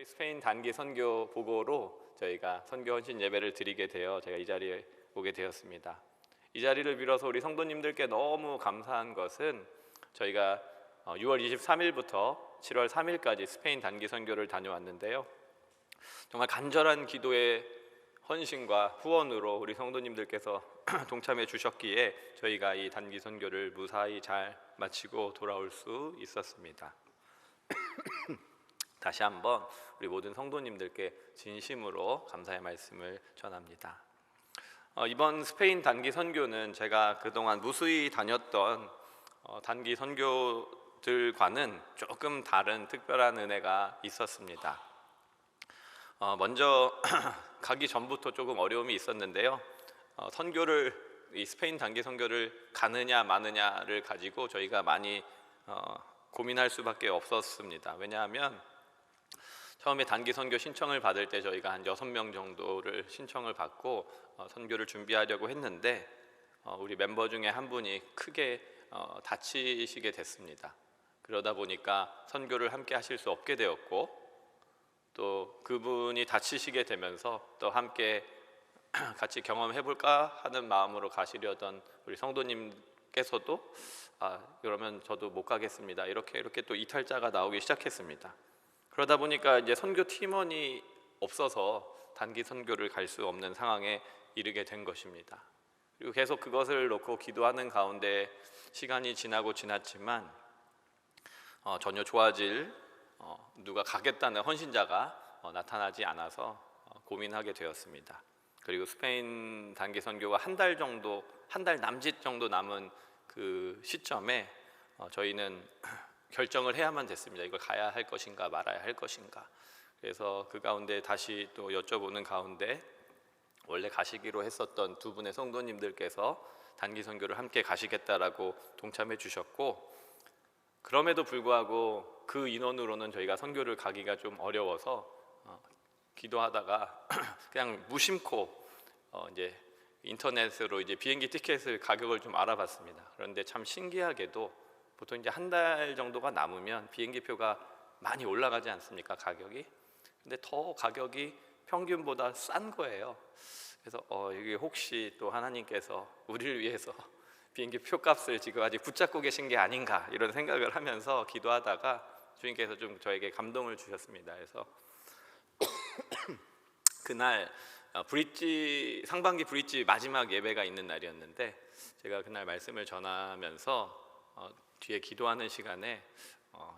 스페인 단기 선교 보고로 저희가 선교 헌신 예배를 드리게 되어 제가 이 자리에 오게 되었습니다. 이 자리를 빌어서 우리 성도님들께 너무 감사한 것은 저희가 6월 23일부터 7월 3일까지 스페인 단기 선교를 다녀왔는데요. 정말 간절한 기도의 헌신과 후원으로 우리 성도님들께서 동참해 주셨기에 저희가 이 단기 선교를 무사히 잘 마치고 돌아올 수 있었습니다. 다시 한번 우리 모든 성도님들께 진심으로 감사의 말씀을 전합니다. 이번 스페인 단기 선교는 제가 그동안 무수히 다녔던 단기 선교들과는 조금 다른 특별한 은혜가 있었습니다. 먼저 가기 전부터 조금 어려움이 있었는데요. 이 스페인 단기 선교를 가느냐 마느냐를 가지고 저희가 많이 고민할 수밖에 없었습니다. 왜냐하면 처음에 단기 선교 신청을 받을 때 저희가 한 6명 정도를 신청을 받고 선교를 준비하려고 했는데 우리 멤버 중에 한 분이 크게 다치시게 됐습니다. 그러다 보니까 선교를 함께 하실 수 없게 되었고, 또 그분이 다치시게 되면서 또 함께 같이 경험해볼까 하는 마음으로 가시려던 우리 성도님께서도 그러면 저도 못 가겠습니다, 이렇게 또 이탈자가 나오기 시작했습니다. 그러다 보니까 이제 선교 팀원이 없어서 단기 선교를 갈 수 없는 상황에 이르게 된 것입니다. 그리고 계속 그것을 놓고 기도하는 가운데 시간이 지났지만 전혀 좋아질 누가 가겠다는 헌신자가 나타나지 않아서 고민하게 되었습니다. 그리고 스페인 단기 선교가 한 달 남짓 정도 남은 그 시점에 저희는 결정을 해야만 됐습니다. 이걸 가야 할 것인가 말아야 할 것인가. 그래서 그 가운데 다시 또 여쭤보는 가운데 원래 가시기로 했었던 두 분의 성도님들께서 단기 선교를 함께 가시겠다라고 동참해 주셨고, 그럼에도 불구하고 그 인원으로는 저희가 선교를 가기가 좀 어려워서 기도하다가 그냥 무심코 이제 인터넷으로 이제 비행기 티켓을 가격을 좀 알아봤습니다. 그런데 참 신기하게도 보통 이제 한 달 정도가 남으면 비행기 표가 많이 올라가지 않습니까, 가격이? 근데 더 가격이 평균보다 싼 거예요. 그래서 이게 혹시 또 하나님께서 우리를 위해서 비행기 표값을 지금 아직 붙잡고 계신 게 아닌가, 이런 생각을 하면서 기도하다가 주님께서 좀 저에게 감동을 주셨습니다. 그래서 그날 상반기 브릿지 마지막 예배가 있는 날이었는데 제가 그날 말씀을 전하면서 뒤에 기도하는 시간에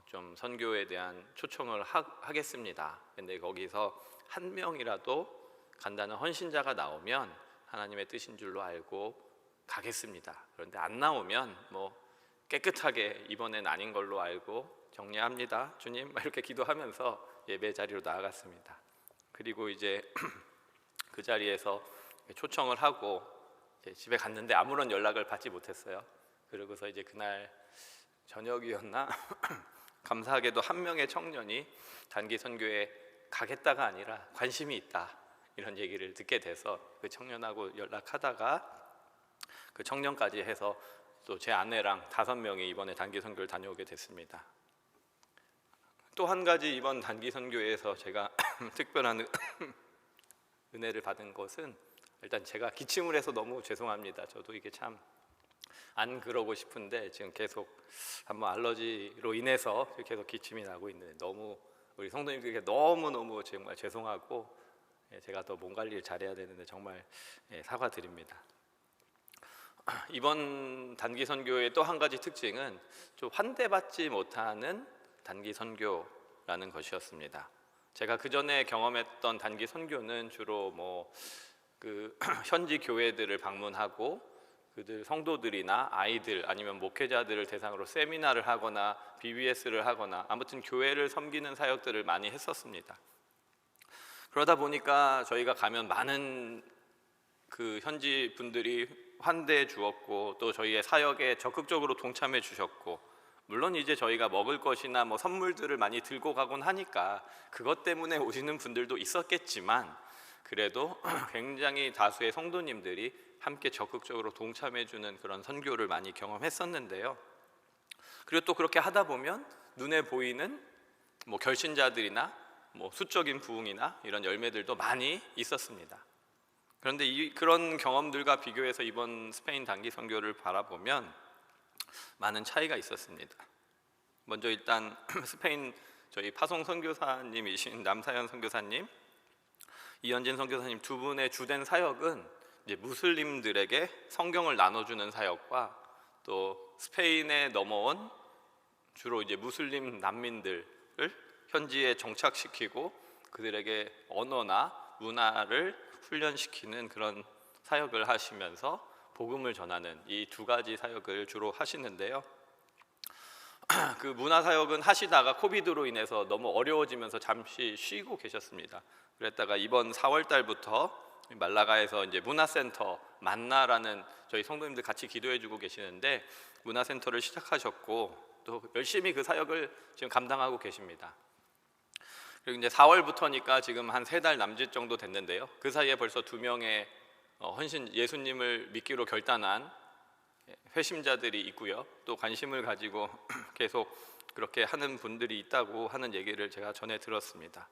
좀 선교에 대한 초청을 하겠습니다. 근데 거기서 한 명이라도 간다는 헌신자가 나오면 하나님의 뜻인 줄로 알고 가겠습니다. 그런데 안 나오면 깨끗하게 이번엔 아닌 걸로 알고 정리합니다, 주님, 이렇게 기도하면서 예배 자리로 나아갔습니다. 그리고 이제 그 자리에서 초청을 하고 이제 집에 갔는데 아무런 연락을 받지 못했어요. 그러고서 이제 그날 저녁이었나 감사하게도 한 명의 청년이 단기 선교에 가겠다가 아니라 관심이 있다, 이런 얘기를 듣게 돼서 그 청년하고 연락하다가 그 청년까지 해서 또 제 아내랑 5명이 이번에 단기 선교를 다녀오게 됐습니다. 또 한 가지 이번 단기 선교에서 제가 특별한 은혜를 받은 것은, 일단 제가 기침을 해서 너무 죄송합니다. 저도 이게 참 안 그러고 싶은데 지금 계속 한번 알러지로 인해서 계속 기침이 나고 있는데 너무 우리 성도님들께 너무너무 정말 죄송하고, 제가 더 몸 관리를 잘해야 되는데 정말 사과드립니다. 이번 단기 선교의 또 한 가지 특징은 좀 환대받지 못하는 단기 선교라는 것이었습니다. 제가 그 전에 경험했던 단기 선교는 주로 현지 교회들을 방문하고 그들 성도들이나 아이들 아니면 목회자들을 대상으로 세미나를 하거나 BBS를 하거나 아무튼 교회를 섬기는 사역들을 많이 했었습니다. 그러다 보니까 저희가 가면 많은 그 현지 분들이 환대해 주었고, 또 저희의 사역에 적극적으로 동참해 주셨고, 물론 이제 저희가 먹을 것이나 선물들을 많이 들고 가곤 하니까 그것 때문에 오시는 분들도 있었겠지만, 그래도 굉장히 다수의 성도님들이 함께 적극적으로 동참해 주는 그런 선교를 많이 경험했었는데요. 그리고 또 그렇게 하다 보면 눈에 보이는 결신자들이나 뭐 수적인 부흥이나 이런 열매들도 많이 있었습니다. 그런데 그런 경험들과 비교해서 이번 스페인 단기 선교를 바라보면 많은 차이가 있었습니다. 먼저 일단 스페인 저희 파송 선교사님이신 남사연 선교사님, 이현진 선교사님 두 분의 주된 사역은 이제 무슬림들에게 성경을 나눠주는 사역과 또 스페인에 넘어온 주로 이제 무슬림 난민들을 현지에 정착시키고 그들에게 언어나 문화를 훈련시키는 그런 사역을 하시면서 복음을 전하는 이 두 가지 사역을 주로 하시는데요. 그 문화 사역은 하시다가 코비드로 인해서 너무 어려워지면서 잠시 쉬고 계셨습니다. 그랬다가 이번 4월 달부터 말라가에서 이제 문화센터 만나라는 저희 성도님들 같이 기도해주고 계시는데 문화센터를 시작하셨고 또 열심히 그 사역을 지금 감당하고 계십니다. 그리고 이제 4월부터니까 지금 한 3달 남짓 정도 됐는데요. 그 사이에 벌써 2명의 헌신 예수님을 믿기로 결단한 회심자들이 있고요. 또 관심을 가지고 계속 그렇게 하는 분들이 있다고 하는 얘기를 제가 전해 들었습니다.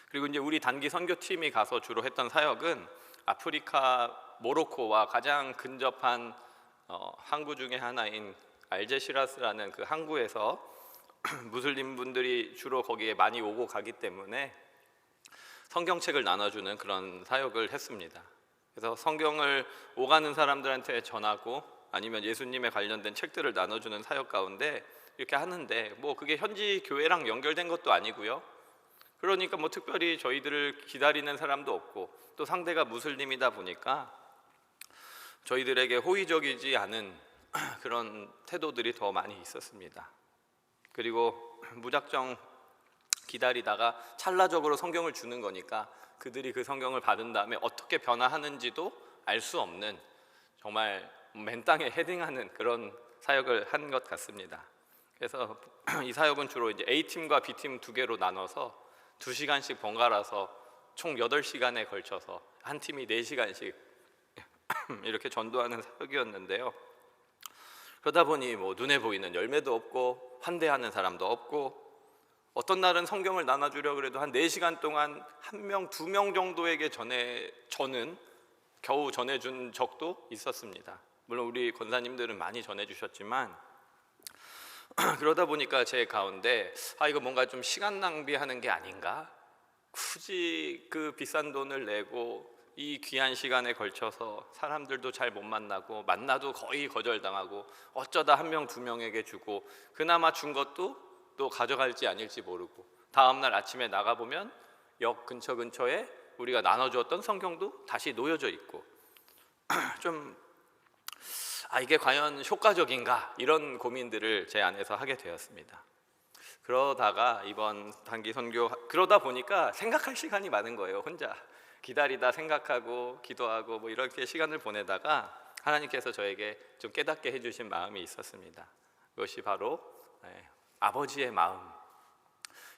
그리고 이제 우리 단기 선교팀이 가서 주로 했던 사역은 아프리카 모로코와 가장 근접한 항구 중에 하나인 알제시라스라는 그 항구에서 무슬림 분들이 주로 거기에 많이 오고 가기 때문에 성경책을 나눠주는 그런 사역을 했습니다. 그래서 성경을 오가는 사람들한테 전하고 아니면 예수님에 관련된 책들을 나눠주는 사역 가운데 이렇게 하는데 뭐 그게 현지 교회랑 연결된 것도 아니고요. 그러니까 뭐 특별히 저희들을 기다리는 사람도 없고 또 상대가 무슬림이다 보니까 저희들에게 호의적이지 않은 그런 태도들이 더 많이 있었습니다. 그리고 무작정 기다리다가 찰나적으로 성경을 주는 거니까 그들이 그 성경을 받은 다음에 어떻게 변화하는지도 알 수 없는 정말 맨땅에 헤딩하는 그런 사역을 한 것 같습니다. 그래서 이 사역은 주로 이제 A팀과 B팀 두 개로 나눠서 2시간씩 번갈아서 총 8시간에 걸쳐서 한 팀이 4시간씩 이렇게 전도하는 사역이었는데요. 그러다 보니 뭐 눈에 보이는 열매도 없고 환대하는 사람도 없고 어떤 날은 성경을 나눠주려 그래도 한 4시간 동안 1명, 2명 정도에게 저는 겨우 전해준 적도 있었습니다. 물론 우리 권사님들은 많이 전해주셨지만 그러다 보니까 제 가운데 이거 뭔가 좀 시간 낭비하는 게 아닌가? 굳이 그 비싼 돈을 내고 이 귀한 시간에 걸쳐서 사람들도 잘 못 만나고 만나도 거의 거절당하고 어쩌다 1명, 2명에게 주고 그나마 준 것도 또 가져갈지 아닐지 모르고 다음날 아침에 나가보면 역 근처에 우리가 나눠주었던 성경도 다시 놓여져 있고 좀 이게 과연 효과적인가 이런 고민들을 제 안에서 하게 되었습니다. 그러다가 이번 단기 선교 그러다 보니까 생각할 시간이 많은 거예요. 혼자 기다리다 생각하고 기도하고 뭐 이렇게 시간을 보내다가 하나님께서 저에게 좀 깨닫게 해주신 마음이 있었습니다. 그것이 바로 아버지의 마음.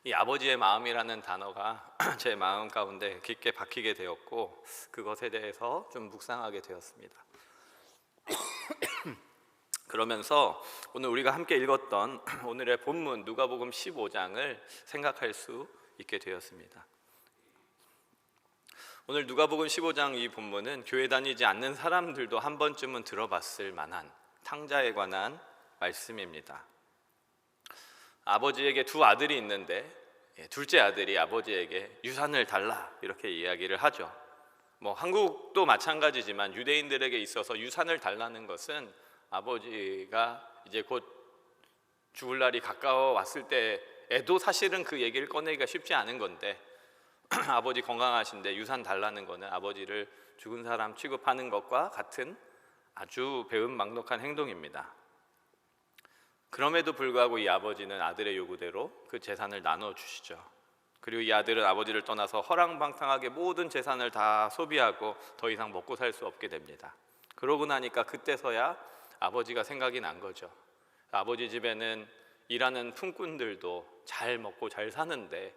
이 아버지의 마음이라는 단어가 제 마음 가운데 깊게 박히게 되었고 그것에 대해서 좀 묵상하게 되었습니다. 그러면서 오늘 우리가 함께 읽었던 오늘의 본문 누가복음 15장을 생각할 수 있게 되었습니다. 오늘 누가복음 15장 이 본문은 교회 다니지 않는 사람들도 한 번쯤은 들어봤을 만한 탕자에 관한 말씀입니다. 아버지에게 2 아들이 있는데 둘째 아들이 아버지에게 유산을 달라 이렇게 이야기를 하죠. 뭐 한국도 마찬가지지만 유대인들에게 있어서 유산을 달라는 것은 아버지가 이제 곧 죽을 날이 가까워 왔을 때에도 사실은 그 얘기를 꺼내기가 쉽지 않은 건데 아버지 건강하신데 유산 달라는 거는 아버지를 죽은 사람 취급하는 것과 같은 아주 배은망덕한 행동입니다. 그럼에도 불구하고 이 아버지는 아들의 요구대로 그 재산을 나눠주시죠. 그리고 이 아들은 아버지를 떠나서 허랑방탕하게 모든 재산을 다 소비하고 더 이상 먹고 살 수 없게 됩니다. 그러고 나니까 그때서야 아버지가 생각이 난 거죠. 아버지 집에는 일하는 품꾼들도 잘 먹고 잘 사는데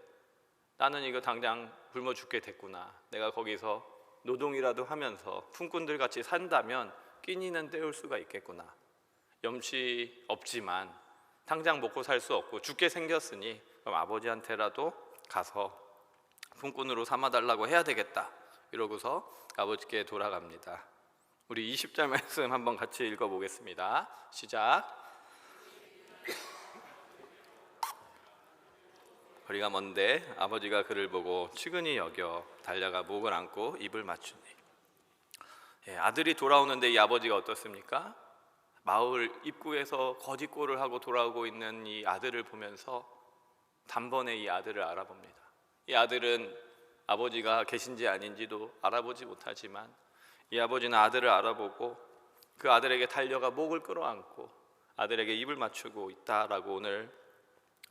나는 이거 당장 굶어 죽게 됐구나. 내가 거기서 노동이라도 하면서 품꾼들 같이 산다면 끼니는 때울 수가 있겠구나. 염치 없지만 당장 먹고 살 수 없고 죽게 생겼으니 그럼 아버지한테라도 가서 품꾼으로 삼아달라고 해야 되겠다 이러고서 아버지께 돌아갑니다. 우리 20절 말씀 한번 같이 읽어보겠습니다. 시작. 거리가 먼데 아버지가 그를 보고 측은히 여겨 달려가 목을 안고 입을 맞추니. 아들이 돌아오는데 이 아버지가 어떻습니까? 마을 입구에서 거짓골을 하고 돌아오고 있는 이 아들을 보면서 단번에 이 아들을 알아봅니다. 이 아들은 아버지가 계신지 아닌지도 알아보지 못하지만 이 아버지는 아들을 알아보고 그 아들에게 달려가 목을 끌어안고 아들에게 입을 맞추고 있다라고 오늘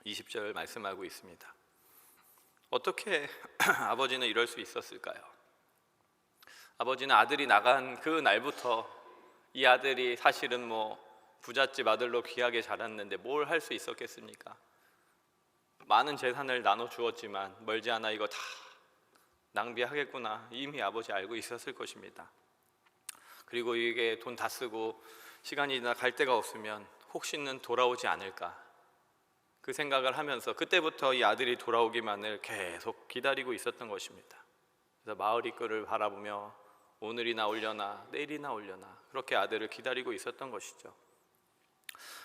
20절 말씀하고 있습니다. 어떻게 아버지는 이럴 수 있었을까요? 아버지는 아들이 나간 그 날부터 이 아들이 사실은 부잣집 아들로 귀하게 자랐는데 뭘 할 수 있었겠습니까? 많은 재산을 나눠 주었지만 멀지 않아 이거 다 낭비하겠구나 이미 아버지 알고 있었을 것입니다. 그리고 이게 돈 다 쓰고 시간이 지나 갈 데가 없으면 혹시는 돌아오지 않을까 그 생각을 하면서 그때부터 이 아들이 돌아오기만을 계속 기다리고 있었던 것입니다. 그래서 마을 입구를 바라보며 오늘이나 올려나 내일이나 올려나 그렇게 아들을 기다리고 있었던 것이죠.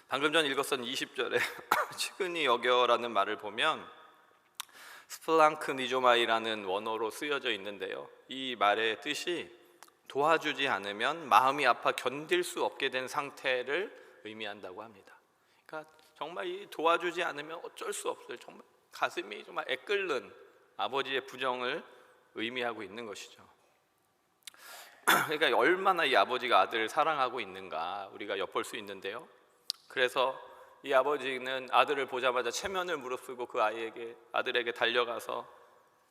방금 전 읽었던 20절에 측은히 여겨라는 말을 보면 스플랑크니조마이라는 원어로 쓰여져 있는데요, 이 말의 뜻이 도와주지 않으면 마음이 아파 견딜 수 없게 된 상태를 의미한다고 합니다. 그러니까 정말 이 도와주지 않으면 어쩔 수 없어요. 정말 가슴이 정말 애끓는 아버지의 부정을 의미하고 있는 것이죠. 그러니까 얼마나 이 아버지가 아들을 사랑하고 있는가 우리가 엿볼 수 있는데요, 그래서 이 아버지는 아들을 보자마자 체면을 무릅쓰고 그 아들에게 달려가서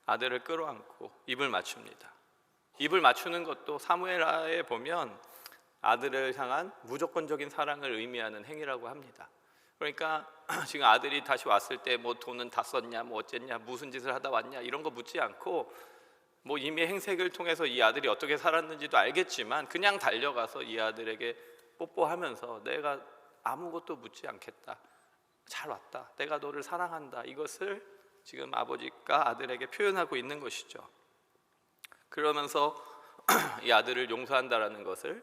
아들을 끌어안고 입을 맞춥니다. 입을 맞추는 것도 사무엘하에 보면 아들을 향한 무조건적인 사랑을 의미하는 행위라고 합니다. 그러니까 지금 아들이 다시 왔을 때 돈은 다 썼냐, 어쨌냐, 무슨 짓을 하다 왔냐 이런 거 묻지 않고 이미 행색을 통해서 이 아들이 어떻게 살았는지도 알겠지만 그냥 달려가서 이 아들에게 뽀뽀하면서 내가 아무것도 묻지 않겠다, 잘 왔다, 내가 너를 사랑한다, 이것을 지금 아버지가 아들에게 표현하고 있는 것이죠. 그러면서 이 아들을 용서한다라는 것을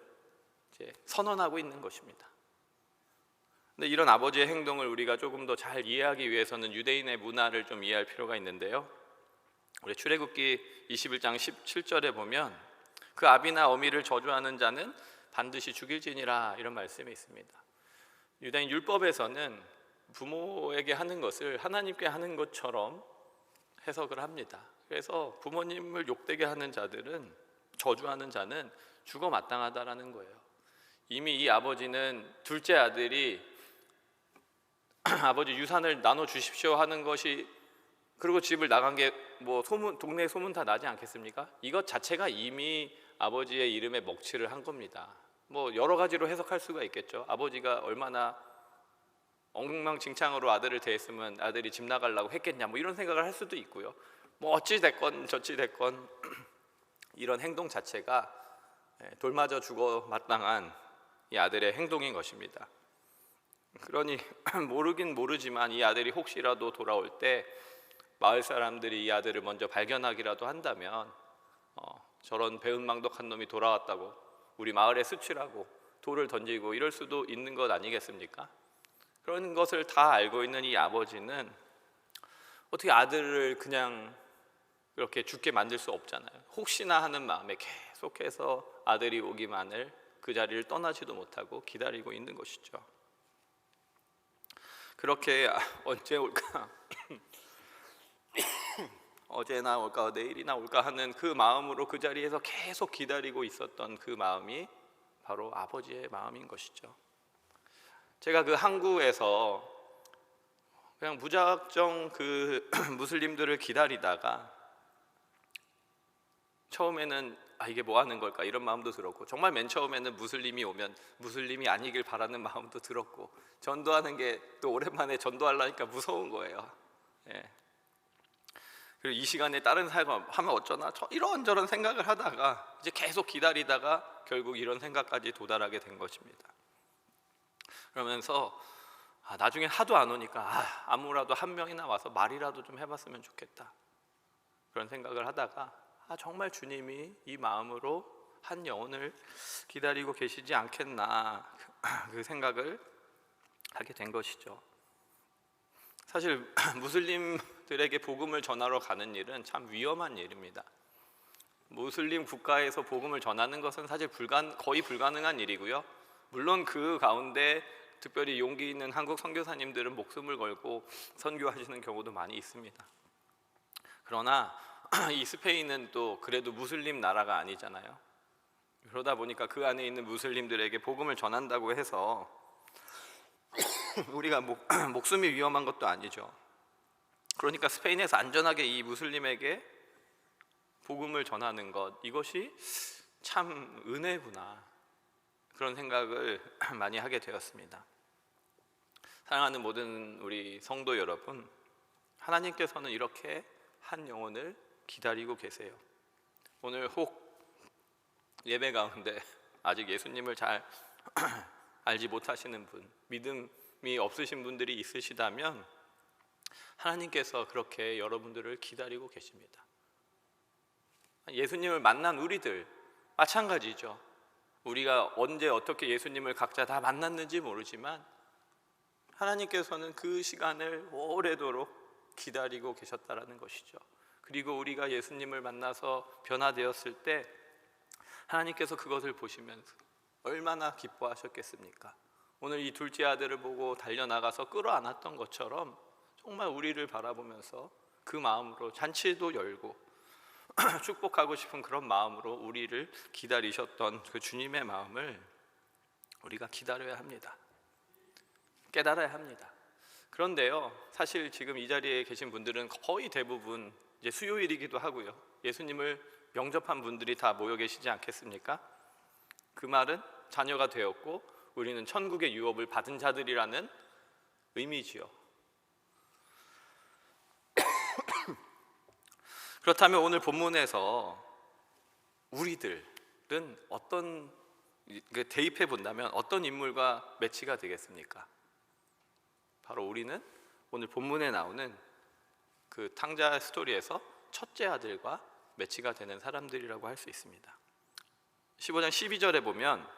이제 선언하고 있는 것입니다. 근데 이런 아버지의 행동을 우리가 조금 더 잘 이해하기 위해서는 유대인의 문화를 좀 이해할 필요가 있는데요, 우리 출애굽기 21장 17절에 보면 그 아비나 어미를 저주하는 자는 반드시 죽일지니라 이런 말씀이 있습니다. 유대인 율법에서는 부모에게 하는 것을 하나님께 하는 것처럼 해석을 합니다. 그래서 부모님을 욕되게 하는 자들은, 저주하는 자는 죽어 마땅하다라는 거예요. 이미 이 아버지는 둘째 아들이 아버지 유산을 나눠 주십시오 하는 것이, 그리고 집을 나간 게 동네 소문 다 나지 않겠습니까? 이것 자체가 이미 아버지의 이름에 먹칠을 한 겁니다. 여러 가지로 해석할 수가 있겠죠. 아버지가 얼마나 엉망진창으로 아들을 대했으면 아들이 집 나가려고 했겠냐, 이런 생각을 할 수도 있고요. 어찌 됐건 저찌 됐건 이런 행동 자체가 돌맞아 죽어 마땅한 이 아들의 행동인 것입니다. 그러니 모르긴 모르지만 이 아들이 혹시라도 돌아올 때 마을 사람들이 이 아들을 먼저 발견하기라도 한다면 저런 배은망덕한 놈이 돌아왔다고 우리 마을에 스치라고 돌을 던지고 이럴 수도 있는 것 아니겠습니까? 그런 것을 다 알고 있는 이 아버지는 어떻게 아들을 그냥 이렇게 죽게 만들 수 없잖아요. 혹시나 하는 마음에 계속해서 아들이 오기만을 그 자리를 떠나지도 못하고 기다리고 있는 것이죠. 그렇게 언제 올까 어제나 올까 내일이나 올까 하는 그 마음으로 그 자리에서 계속 기다리고 있었던 그 마음이 바로 아버지의 마음인 것이죠. 제가 그 항구에서 그냥 무작정 그 무슬림들을 기다리다가 처음에는 이게 뭐 하는 걸까 이런 마음도 들었고, 정말 맨 처음에는 무슬림이 오면 무슬림이 아니길 바라는 마음도 들었고, 전도하는 게 또 오랜만에 전도하려니까 무서운 거예요. 그리고 이 시간에 다른 사역을 하면 어쩌나 이런저런 생각을 하다가 이제 계속 기다리다가 결국 이런 생각까지 도달하게 된 것입니다. 그러면서 나중에 하도 안 오니까 아무라도 한 명이나 와서 말이라도 좀 해봤으면 좋겠다, 그런 생각을 하다가 정말 주님이 이 마음으로 한 영혼을 기다리고 계시지 않겠나, 그 생각을 하게 된 것이죠. 사실 무슬림들에게 복음을 전하러 가는 일은 참 위험한 일입니다. 무슬림 국가에서 복음을 전하는 것은 사실 거의 불가능한 일이고요. 물론 그 가운데 특별히 용기 있는 한국 선교사님들은 목숨을 걸고 선교하시는 경우도 많이 있습니다. 그러나 이 스페인은 또 그래도 무슬림 나라가 아니잖아요. 그러다 보니까 그 안에 있는 무슬림들에게 복음을 전한다고 해서 우리가 목숨이 위험한 것도 아니죠. 그러니까 스페인에서 안전하게 이 무슬림에게 복음을 전하는 것, 이것이 참 은혜구나, 그런 생각을 많이 하게 되었습니다. 사랑하는 모든 우리 성도 여러분, 하나님께서는 이렇게 한 영혼을 기다리고 계세요. 오늘 혹 예배 가운데 아직 예수님을 잘 알지 못하시는 분, 믿음이 없으신 분들이 있으시다면 하나님께서 그렇게 여러분들을 기다리고 계십니다. 예수님을 만난 우리들 마찬가지죠. 우리가 언제 어떻게 예수님을 각자 다 만났는지 모르지만 하나님께서는 그 시간을 오래도록 기다리고 계셨다라는 것이죠. 그리고 우리가 예수님을 만나서 변화되었을 때 하나님께서 그것을 보시면서 얼마나 기뻐하셨겠습니까? 오늘 이 둘째 아들을 보고 달려나가서 끌어안았던 것처럼 정말 우리를 바라보면서 그 마음으로 잔치도 열고 축복하고 싶은 그런 마음으로 우리를 기다리셨던 그 주님의 마음을 우리가 기다려야 합니다. 깨달아야 합니다. 그런데요, 사실 지금 이 자리에 계신 분들은 거의 대부분 이제 수요일이기도 하고요, 예수님을 영접한 분들이 다 모여 계시지 않겠습니까? 그 말은 자녀가 되었고 우리는 천국의 유업을 받은 자들이라는 의미지요. 그렇다면 오늘 본문에서 우리들은 어떤, 대입해 본다면 어떤 인물과 매치가 되겠습니까? 바로 우리는 오늘 본문에 나오는 그 탕자 스토리에서 첫째 아들과 매치가 되는 사람들이라고 할 수 있습니다. 15장 12절에 보면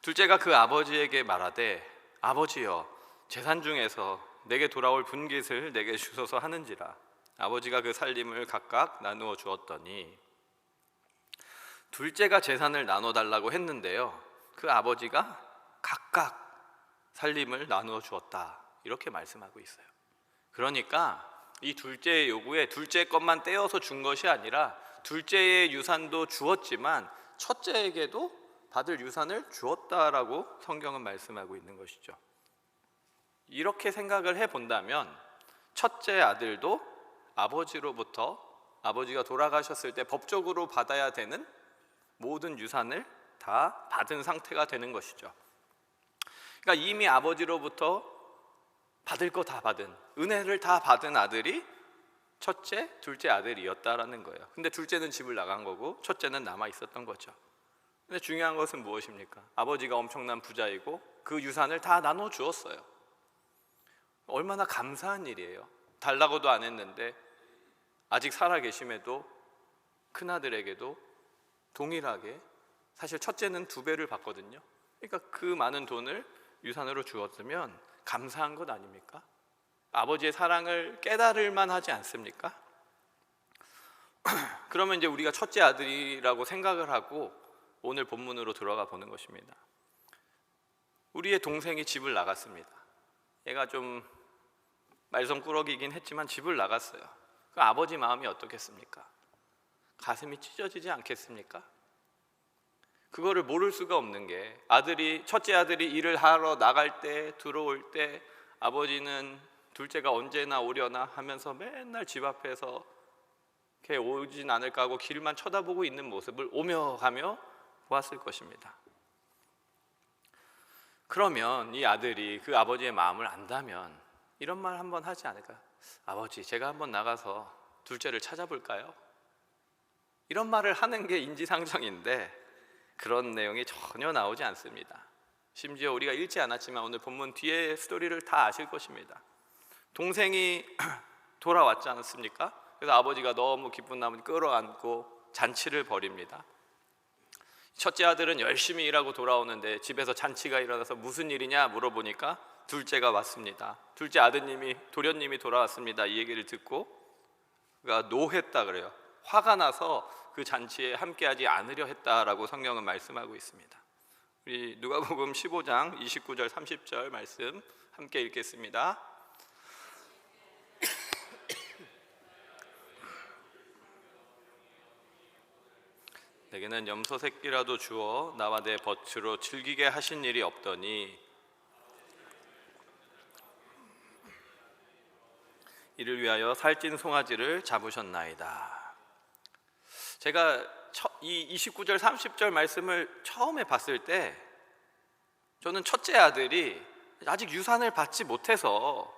둘째가 그 아버지에게 말하되 아버지여, 재산 중에서 내게 돌아올 분깃을 내게 주소서 하는지라. 아버지가 그 살림을 각각 나누어 주었더니, 둘째가 재산을 나눠달라고 했는데요, 그 아버지가 각각 살림을 나누어 주었다, 이렇게 말씀하고 있어요. 그러니까 이 둘째의 요구에 둘째 것만 떼어서 준 것이 아니라 둘째의 유산도 주었지만 첫째에게도 받을 유산을 주었다라고 성경은 말씀하고 있는 것이죠. 이렇게 생각을 해본다면 첫째 아들도 아버지로부터, 아버지가 돌아가셨을 때 법적으로 받아야 되는 모든 유산을 다 받은 상태가 되는 것이죠. 그러니까 이미 아버지로부터 받을 거 다 받은, 은혜를 다 받은 아들이 첫째, 둘째 아들이었다라는 거예요. 근데 둘째는 집을 나간 거고 첫째는 남아 있었던 거죠. 근데 중요한 것은 무엇입니까? 아버지가 엄청난 부자이고 그 유산을 다 나눠 주었어요. 얼마나 감사한 일이에요. 달라고도 안 했는데 아직 살아 계심에도 큰아들에게도 동일하게, 사실 첫째는 2배를 받거든요. 그러니까 그 많은 돈을 유산으로 주었으면 감사한 것 아닙니까? 아버지의 사랑을 깨달을 만하지 않습니까? 그러면 이제 우리가 첫째 아들이라고 생각을 하고 오늘 본문으로 들어가 보는 것입니다. 우리의 동생이 집을 나갔습니다. 얘가 좀 말썽꾸러기이긴 했지만 집을 나갔어요. 그 아버지 마음이 어떻겠습니까? 가슴이 찢어지지 않겠습니까? 그거를 모를 수가 없는 게, 첫째 아들이 일을 하러 나갈 때, 들어올 때 아버지는 둘째가 언제나 오려나 하면서 맨날 집 앞에서 걔 오진 않을까 하고 길만 쳐다보고 있는 모습을 오며 가며 보았을 것입니다. 그러면 이 아들이 그 아버지의 마음을 안다면 이런 말 한번 하지 않을까요? 아버지, 제가 한번 나가서 둘째를 찾아볼까요? 이런 말을 하는 게 인지상정인데 그런 내용이 전혀 나오지 않습니다. 심지어 우리가 읽지 않았지만 오늘 본문 뒤에 스토리를 다 아실 것입니다. 동생이 돌아왔지 않습니까? 그래서 아버지가 너무 기쁜 나머지 끌어안고 잔치를 벌입니다. 첫째 아들은 열심히 일하고 돌아오는데 집에서 잔치가 일어나서 무슨 일이냐 물어보니까 둘째가 왔습니다. 둘째 아드님이 도련님이 돌아왔습니다. 이 얘기를 듣고 그가 노했다 그래요. 화가 나서 그 잔치에 함께하지 않으려 했다라고 성경은 말씀하고 있습니다. 우리 누가복음 15장 29절 30절 말씀 함께 읽겠습니다. 내게는 염소 새끼라도 주어 나와 내 벗으로 즐기게 하신 일이 없더니 이를 위하여 살찐 송아지를 잡으셨나이다. 제가 이 29절 30절 말씀을 처음에 봤을 때 저는 첫째 아들이 아직 유산을 받지 못해서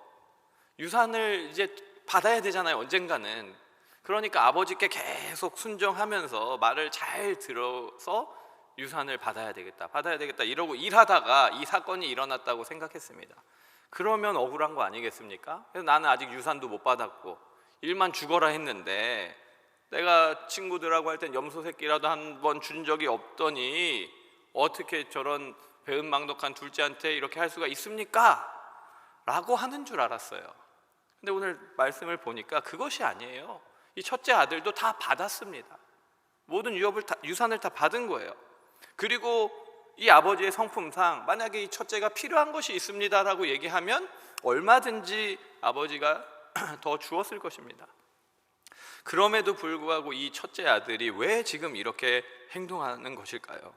유산을 이제 받아야 되잖아요, 언젠가는. 그러니까 아버지께 계속 순종하면서 말을 잘 들어서 유산을 받아야 되겠다 이러고 일하다가 이 사건이 일어났다고 생각했습니다. 그러면 억울한 거 아니겠습니까? 그래서 나는 아직 유산도 못 받았고 일만 죽어라 했는데 내가 친구들하고 할 땐 염소 새끼라도 한 번 준 적이 없더니 어떻게 저런 배은망덕한 둘째한테 이렇게 할 수가 있습니까? 라고 하는 줄 알았어요. 근데 오늘 말씀을 보니까 그것이 아니에요. 이 첫째 아들도 다 받았습니다. 모든 유산을 다 받은 거예요. 그리고 이 아버지의 성품상 만약에 이 첫째가 필요한 것이 있습니다라고 얘기하면 얼마든지 아버지가 더 주었을 것입니다. 그럼에도 불구하고 이 첫째 아들이 왜 지금 이렇게 행동하는 것일까요?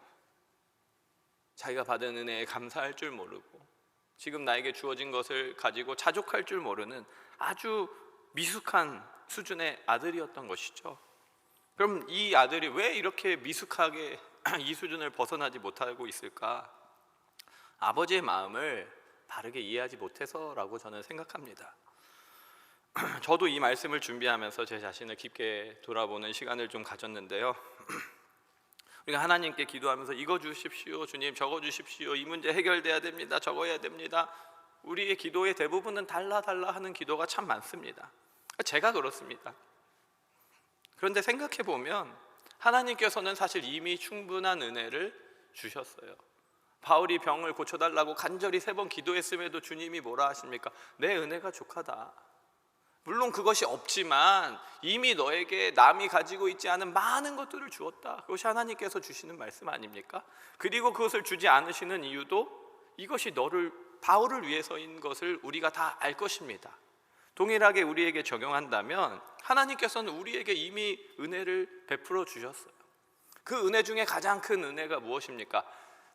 자기가 받은 은혜에 감사할 줄 모르고 지금 나에게 주어진 것을 가지고 자족할 줄 모르는 아주 미숙한 수준의 아들이었던 것이죠. 그럼 이 아들이 왜 이렇게 미숙하게 이 수준을 벗어나지 못하고 있을까? 아버지의 마음을 바르게 이해하지 못해서라고 저는 생각합니다. 저도 이 말씀을 준비하면서 제 자신을 깊게 돌아보는 시간을 좀 가졌는데요. 우리가 하나님께 기도하면서 이거 주십시오, 주님 저거 주십시오, 이 문제 해결돼야 됩니다, 저거 해야 됩니다. 우리의 기도의 대부분은 달라 하는 기도가 참 많습니다. 제가 그렇습니다. 그런데 생각해 보면 하나님께서는 사실 이미 충분한 은혜를 주셨어요. 바울이 병을 고쳐달라고 간절히 3번 기도했음에도 주님이 뭐라 하십니까? 내 은혜가 족하다. 물론 그것이 없지만 이미 너에게 남이 가지고 있지 않은 많은 것들을 주었다. 그것이 하나님께서 주시는 말씀 아닙니까? 그리고 그것을 주지 않으시는 이유도 이것이 바울을 위해서인 것을 우리가 다 알 것입니다. 동일하게 우리에게 적용한다면 하나님께서는 우리에게 이미 은혜를 베풀어 주셨어요. 그 은혜 중에 가장 큰 은혜가 무엇입니까?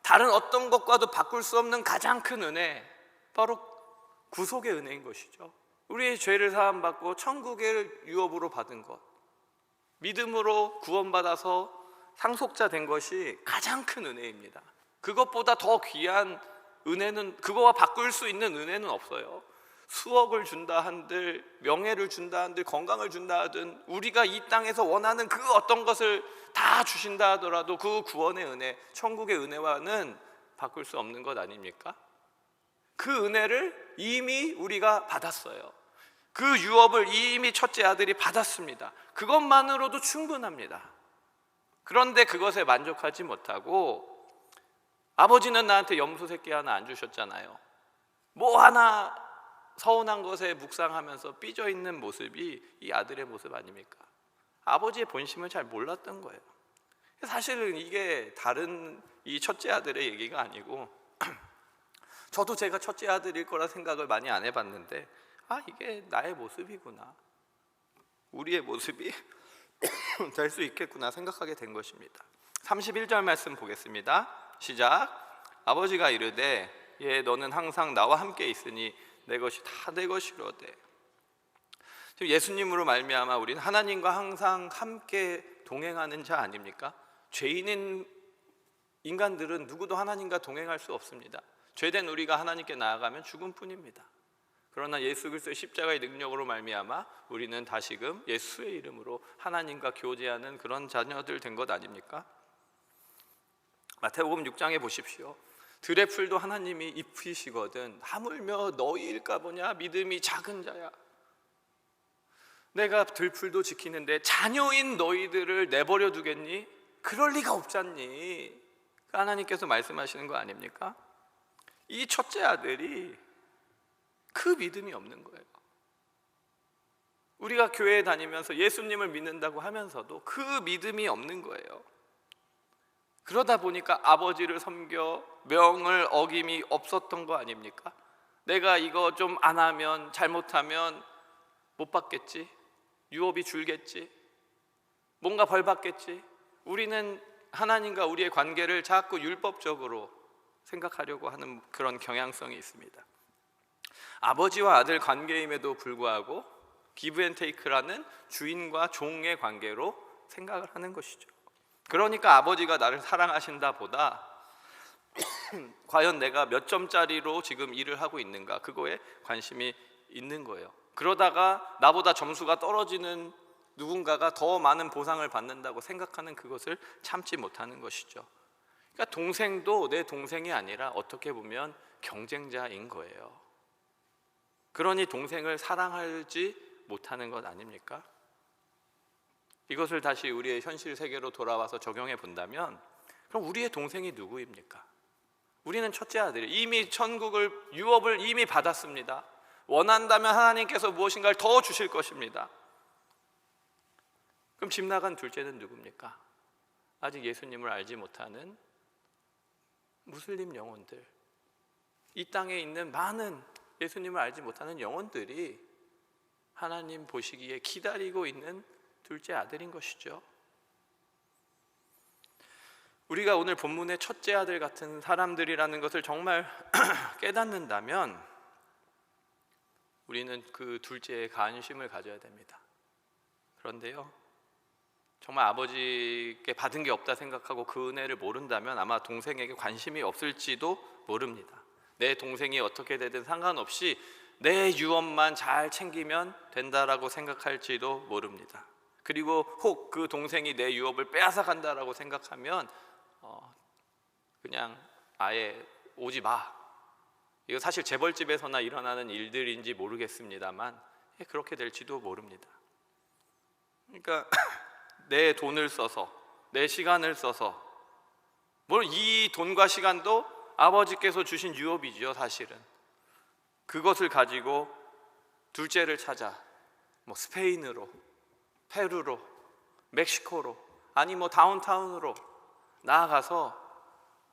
다른 어떤 것과도 바꿀 수 없는 가장 큰 은혜, 바로 구속의 은혜인 것이죠. 우리의 죄를 사함받고 천국의 유업으로 받은 것, 믿음으로 구원받아서 상속자 된 것이 가장 큰 은혜입니다. 그것보다 더 귀한 은혜는, 그거와 바꿀 수 있는 은혜는 없어요. 수억을 준다 한들, 명예를 준다 한들, 건강을 준다 하든 우리가 이 땅에서 원하는 그 어떤 것을 다 주신다 하더라도 그 구원의 은혜, 천국의 은혜와는 바꿀 수 없는 것 아닙니까? 그 은혜를 이미 우리가 받았어요. 그 유업을 이미 첫째 아들이 받았습니다. 그것만으로도 충분합니다. 그런데 그것에 만족하지 못하고 아버지는 나한테 염소 새끼 하나 안 주셨잖아요. 뭐 하나 서운한 것에 묵상하면서 삐져있는 모습이 이 아들의 모습 아닙니까? 아버지의 본심을 잘 몰랐던 거예요. 사실은 이게 다른 이 첫째 아들의 얘기가 아니고 저도 제가 첫째 아들일 거라 생각을 많이 안 해봤는데 이게 나의 모습이구나, 우리의 모습이 될 수 있겠구나 생각하게 된 것입니다. 31절 말씀 보겠습니다. 시작. 아버지가 이르되 너는 항상 나와 함께 있으니 내 것이 다 내 것이로되. 지금 예수님으로 말미암아 우리는 하나님과 항상 함께 동행하는 자 아닙니까? 죄인인 인간들은 누구도 하나님과 동행할 수 없습니다. 죄된 우리가 하나님께 나아가면 죽음뿐입니다. 그러나 예수 그리스도의 십자가의 능력으로 말미암아 우리는 다시금 예수의 이름으로 하나님과 교제하는 그런 자녀들 된 것 아닙니까? 마태복음 6장에 보십시오. 들의 풀도 하나님이 입히시거든 하물며 너희일까 보냐 믿음이 작은 자야. 내가 들풀도 지키는데 자녀인 너희들을 내버려 두겠니? 그럴 리가 없잖니. 하나님께서 말씀하시는 거 아닙니까? 이 첫째 아들이 그 믿음이 없는 거예요. 우리가 교회에 다니면서 예수님을 믿는다고 하면서도 그 믿음이 없는 거예요. 그러다 보니까 아버지를 섬겨 명을 어김이 없었던 거 아닙니까? 내가 이거 좀 안 하면, 잘못하면 못 받겠지, 유업이 줄겠지, 뭔가 벌 받겠지. 우리는 하나님과 우리의 관계를 자꾸 율법적으로 생각하려고 하는 그런 경향성이 있습니다. 아버지와 아들 관계임에도 불구하고 기브 앤 테이크라는 주인과 종의 관계로 생각을 하는 것이죠. 그러니까 아버지가 나를 사랑하신다 보다 과연 내가 몇 점짜리로 지금 일을 하고 있는가, 그거에 관심이 있는 거예요. 그러다가 나보다 점수가 떨어지는 누군가가 더 많은 보상을 받는다고 생각하는 그것을 참지 못하는 것이죠. 그러니까 동생도 내 동생이 아니라 어떻게 보면 경쟁자인 거예요. 그러니 동생을 사랑하지 못하는 것 아닙니까? 이것을 다시 우리의 현실 세계로 돌아와서 적용해 본다면, 그럼 우리의 동생이 누구입니까? 우리는 첫째 아들이 이미 천국을, 유업을 이미 받았습니다. 원한다면 하나님께서 무엇인가를 더 주실 것입니다. 그럼 집 나간 둘째는 누굽니까? 아직 예수님을 알지 못하는 무슬림 영혼들, 이 땅에 있는 많은 예수님을 알지 못하는 영혼들이 하나님 보시기에 기다리고 있는 둘째 아들인 것이죠. 우리가 오늘 본문의 첫째 아들 같은 사람들이라는 것을 정말 깨닫는다면 우리는 그 둘째에 관심을 가져야 됩니다. 그런데요, 정말 아버지께 받은 게 없다 생각하고 그 은혜를 모른다면 아마 동생에게 관심이 없을지도 모릅니다. 내 동생이 어떻게 되든 상관없이 내 유업만 잘 챙기면 된다라고 생각할지도 모릅니다. 그리고 혹 그 동생이 내 유업을 빼앗아 간다라고 생각하면 그냥 아예 오지 마. 이거 사실 재벌집에서나 일어나는 일들인지 모르겠습니다만 그렇게 될지도 모릅니다. 그러니까 내 돈을 써서, 내 시간을 써서, 뭘 이 돈과 시간도 아버지께서 주신 유업이죠. 사실은 그것을 가지고 둘째를 찾아 스페인으로, 페루로, 멕시코로, 아니 다운타운으로 나아가서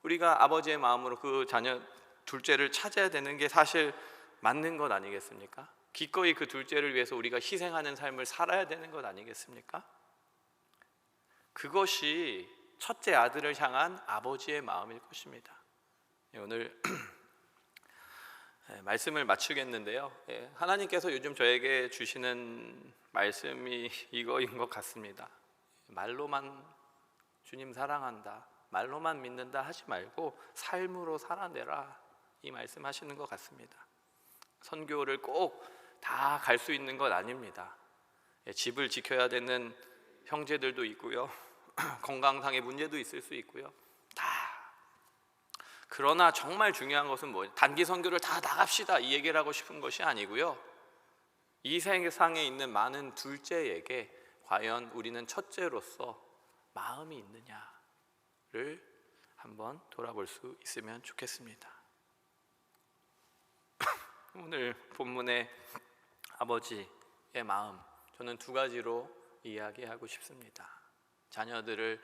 우리가 아버지의 마음으로 그 자녀 둘째를 찾아야 되는 게 사실 맞는 것 아니겠습니까? 기꺼이 그 둘째를 위해서 우리가 희생하는 삶을 살아야 되는 것 아니겠습니까? 그것이 첫째 아들을 향한 아버지의 마음일 것입니다. 오늘 말씀을 마치겠는데요, 하나님께서 요즘 저에게 주시는 말씀이 이거인 것 같습니다. 말로만 주님 사랑한다, 말로만 믿는다 하지 말고 삶으로 살아내라, 이 말씀 하시는 것 같습니다. 선교를 꼭 다 갈 수 있는 것 아닙니다. 집을 지켜야 되는 형제들도 있고요, 건강상의 문제도 있을 수 있고요, 다. 그러나 정말 중요한 것은 단기 선교를 다 나갑시다 이 얘기를 하고 싶은 것이 아니고요, 이 세상에 있는 많은 둘째에게 과연 우리는 첫째로서 마음이 있느냐를 한번 돌아볼 수 있으면 좋겠습니다. 오늘 본문의 아버지의 마음, 저는 두 가지로 이야기하고 싶습니다. 자녀들을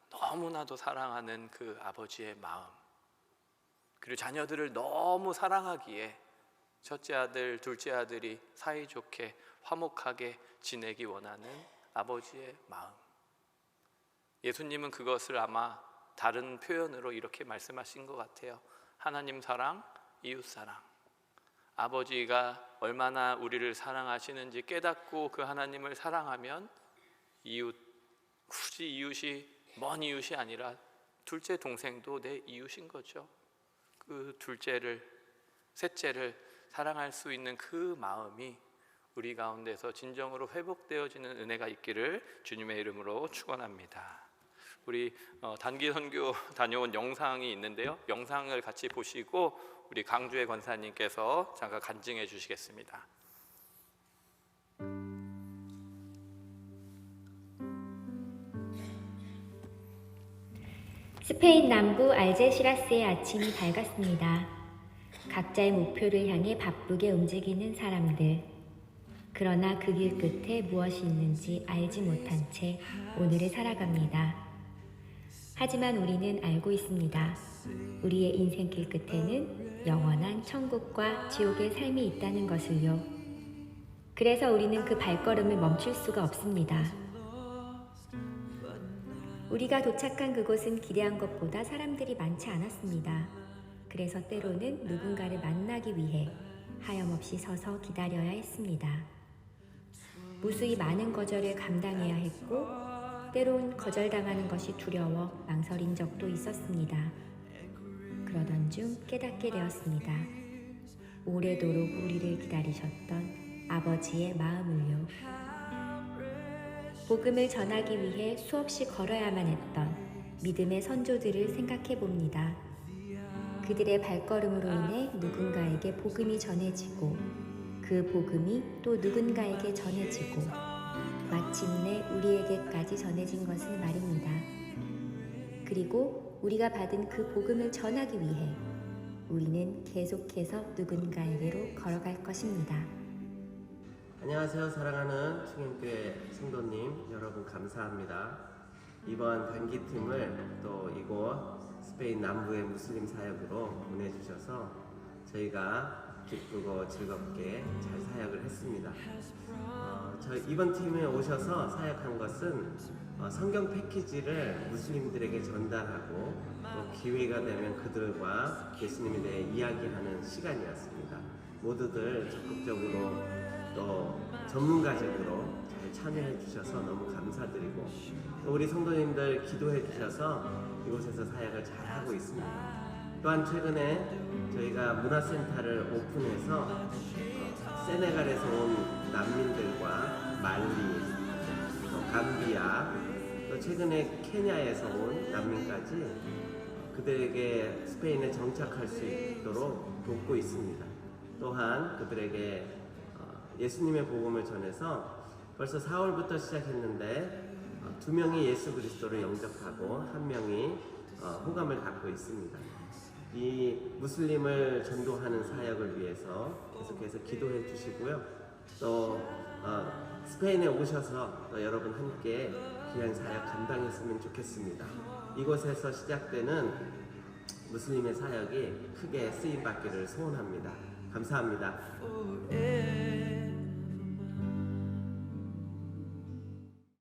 너무나도 사랑하는 그 아버지의 마음, 그리고 자녀들을 너무 사랑하기에 첫째 아들, 둘째 아들이 사이좋게 화목하게 지내기 원하는 아버지의 마음. 예수님은 그것을 아마 다른 표현으로 이렇게 말씀하신 것 같아요. 하나님 사랑, 이웃 사랑. 아버지가 얼마나 우리를 사랑하시는지 깨닫고 그 하나님을 사랑하면 이웃, 굳이 이웃이 먼 이웃이 아니라 둘째 동생도 내 이웃인 거죠. 그 둘째를, 셋째를 사랑할 수 있는 그 마음이 우리 가운데서 진정으로 회복되어지는 은혜가 있기를 주님의 이름으로 축원합니다. 우리 단기 선교 다녀온 영상이 있는데요. 영상을 같이 보시고 우리 강주의 권사님께서 잠깐 간증해 주시겠습니다. 스페인 남부 알제시라스의 아침이 밝았습니다. 각자의 목표를 향해 바쁘게 움직이는 사람들. 그러나 그 길 끝에 무엇이 있는지 알지 못한 채 오늘을 살아갑니다. 하지만 우리는 알고 있습니다. 우리의 인생길 끝에는 영원한 천국과 지옥의 삶이 있다는 것을요. 그래서 우리는 그 발걸음을 멈출 수가 없습니다. 우리가 도착한 그곳은 기대한 것보다 사람들이 많지 않았습니다. 그래서 때로는 누군가를 만나기 위해 하염없이 서서 기다려야 했습니다. 무수히 많은 거절을 감당해야 했고 때론 거절당하는 것이 두려워 망설인 적도 있었습니다. 그러던 중 깨닫게 되었습니다. 오래도록 우리를 기다리셨던 아버지의 마음을요. 복음을 전하기 위해 수없이 걸어야만 했던 믿음의 선조들을 생각해 봅니다. 그들의 발걸음으로 인해 누군가에게 복음이 전해지고 그 복음이 또 누군가에게 전해지고 마침내 우리에게까지 전해진 것은 말입니다. 그리고 우리가 받은 그 복음을 전하기 위해 우리는 계속해서 누군가에게로 걸어갈 것입니다. 안녕하세요. 사랑하는 충현교회 성도님 여러분, 감사합니다. 이번 단기팀을 또 이곳 스페인 남부의 무슬림 사역으로 보내주셔서 저희가 기쁘고 즐겁게 잘 사역을 했습니다. 저희 이번 팀에 오셔서 사역한 것은 성경 패키지를 무슬림들에게 전달하고 또 기회가 되면 그들과 예수님에 대해 이야기하는 시간이었습니다. 모두들 적극적으로 또 전문가적으로 잘 참여해 주셔서 너무 감사드리고 또 우리 성도님들 기도해 주셔서 이곳에서 사역을 잘 하고 있습니다. 또한 최근에 저희가 문화센터를 오픈해서 세네갈에서 온 난민들과 말리, 또 감비아, 또 최근에 케냐에서 온 난민까지 그들에게 스페인에 정착할 수 있도록 돕고 있습니다. 또한 그들에게 예수님의 복음을 전해서 벌써 4월부터 시작했는데 2명이 예수 그리스도를 영접하고 1명이 호감을 갖고 있습니다. 이 무슬림을 전도하는 사역을 위해서 계속해서 기도해 주시고요. 또 스페인에 오셔서 또 여러분 함께 귀한 사역 감당했으면 좋겠습니다. 이곳에서 시작되는 무슬림의 사역이 크게 쓰임받기를 소원합니다. 감사합니다.